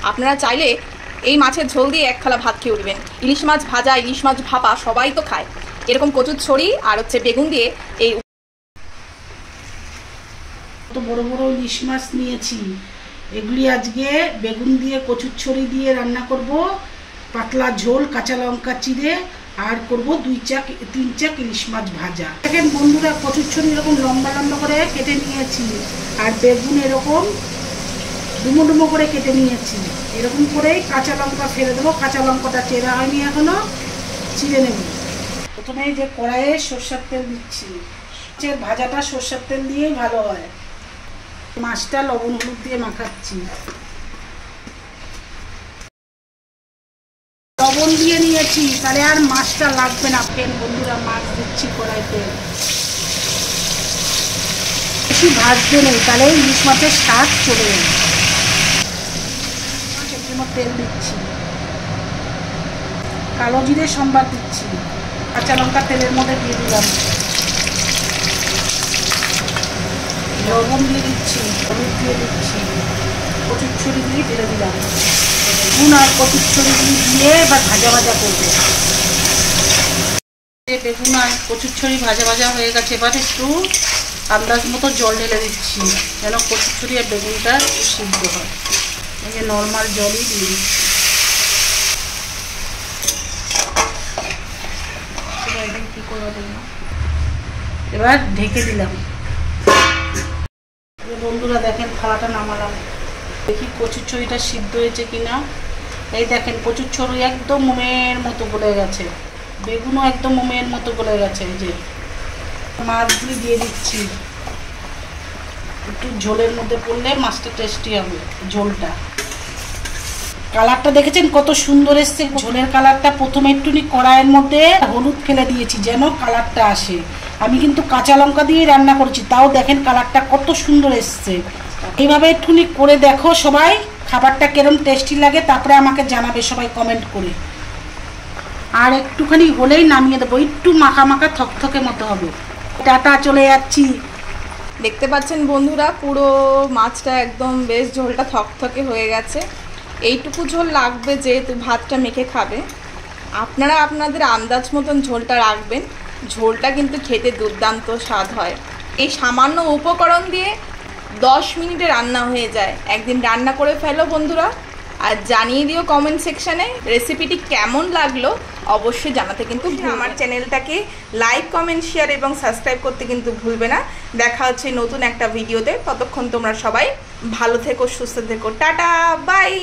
আপনারা চাইলে এই মাছের ঝোল দিয়ে এক থালা ভাত খেয়ে উঠবেন। ইলিশ মাছ ভাজা, ইলিশ মাছ ভাপা সবাই তো খায়। এরকম কচুরছড়ি আর হচ্ছে বেগুন দিয়ে এই তো বড় বড় ইলিশ মাছ নিয়েছি, এগুলি আজকে বেগুন দিয়ে কচুরছড়ি দিয়ে রান্না করব। পাতলা ঝোল, কাঁচা লঙ্কা চিড়ে, আর করব 2-3 চাক ইলিশ মাছ ভাজা। দেখেন বন্ধুরা, কচুরছড়ি এরকম লম্বা লম্বা করে কেটে নিয়েছি, আর বেগুন এরকম ডুমো ডুমো করে কেটে নিয়েছি। এরকম করেই কাঁচা লঙ্কা ফেলে দেবো, কাঁচা লঙ্কাটা চেরা হয়নি এখনো, চিড়ে নেব। প্রথমে যে কড়াইয়ে সর্ষের তেল দিচ্ছি, মাছের ভাজাটা সর্ষের তেল দিয়েই ভালো হয়। মাছটা লবণ হলুদ দিয়ে মাখাচ্ছি, লবণ দিয়ে নিয়েছি, তাহলে আর মাছটা লাগবে না। ফের বন্ধুরা মাছ দিচ্ছি কড়াইতে, বেশি ভাজতে নেই, তাহলে ইলিশ মাছের স্বাদ চলে যাবে। মাছের জন্য তেল দিচ্ছি, কালো জিরে সম্বাদ দিচ্ছি, কাঁচা লঙ্কা তেলের মধ্যে দিয়ে দিলাম, লবণ দিয়ে দিচ্ছি, হলুদ দিয়ে দিচ্ছি, কচুরছড়ি দিয়ে ঢেলে দিলাম। বেগুন আর কচুরছড়িগুলি দিয়ে এবার ভাজা ভাজা করবে। বেগুন আর কচুরছড়ি ভাজা ভাজা হয়ে গেছে, এবার একটু আন্দাজ মতো জল ঢেলে দিচ্ছি, যেন কচুরছড়ি আর বেগুনটা একটু সিদ্ধ হয়। এই যে নর্মাল জলই দিয়ে দিচ্ছি। এবার ঢেকে দিলাম। বন্ধুরা দেখেন, থালাটা নামালাম, দেখি কচুরছড়িটা সিদ্ধ হয়েছে কিনা। এই দেখেন কচুরছড়ি একদম মোমের মতো গলে গেছে, বেগুনও একদম মোমের মতো গলে গেছে। এই যে মাছগুলি দিয়ে দিচ্ছি, একটু ঝোলের মধ্যে পড়লে মাছটা টেস্টি হবে। ঝোলটা কালারটা দেখেছেন কত সুন্দর এসছে, ঝোলের কালারটা। প্রথমে একটুখানি কড়াইয়ের মধ্যে হলুদ ফেলে দিয়েছি যেন কালারটা আসে। আমি কিন্তু কাঁচা লঙ্কা দিয়ে রান্না করেছি, তাও দেখেন কালারটা কত সুন্দর এসছে। এইভাবে একটুখানি করে দেখো সবাই, খাবারটা কিরম টেস্টি লাগে, তারপরে আমাকে জানাবে সবাই কমেন্ট করে। আর একটুখানি হলেই নামিয়ে দেবো, একটু মাখা মাখা থকথকে মতো হবে। টাটা, চলে যাচ্ছি। দেখতে পাচ্ছেন বন্ধুরা, পুরো মাছটা একদম বেশ ঝোলটা থকথকে হয়ে গেছে। এইটুকু ঝোল লাগবে যেহেতু ভাতটা মেখে খাবে। আপনারা আপনাদের আন্দাজ মতন ঝোলটা রাখবেন। ঝোলটা কিন্তু খেতে দুর্দান্ত স্বাদ হয়। এই সামান্য উপকরণ দিয়ে 10 মিনিটে রান্না হয়ে যায়। একদিন রান্না করে ফেলো বন্ধুরা, আর জানিয়ে দিও কমেন্ট সেকশানে রেসিপিটি কেমন লাগলো। অবশ্যই জানাতে কিন্তু আমার চ্যানেলটাকে লাইক, কমেন্ট, শেয়ার এবং সাবস্ক্রাইব করতে কিন্তু ভুলবে না। দেখা হচ্ছে নতুন একটা ভিডিওতে। ততক্ষণ তোমরা সবাই ভালো থেকো, সুস্থ থেকো। Tata, by.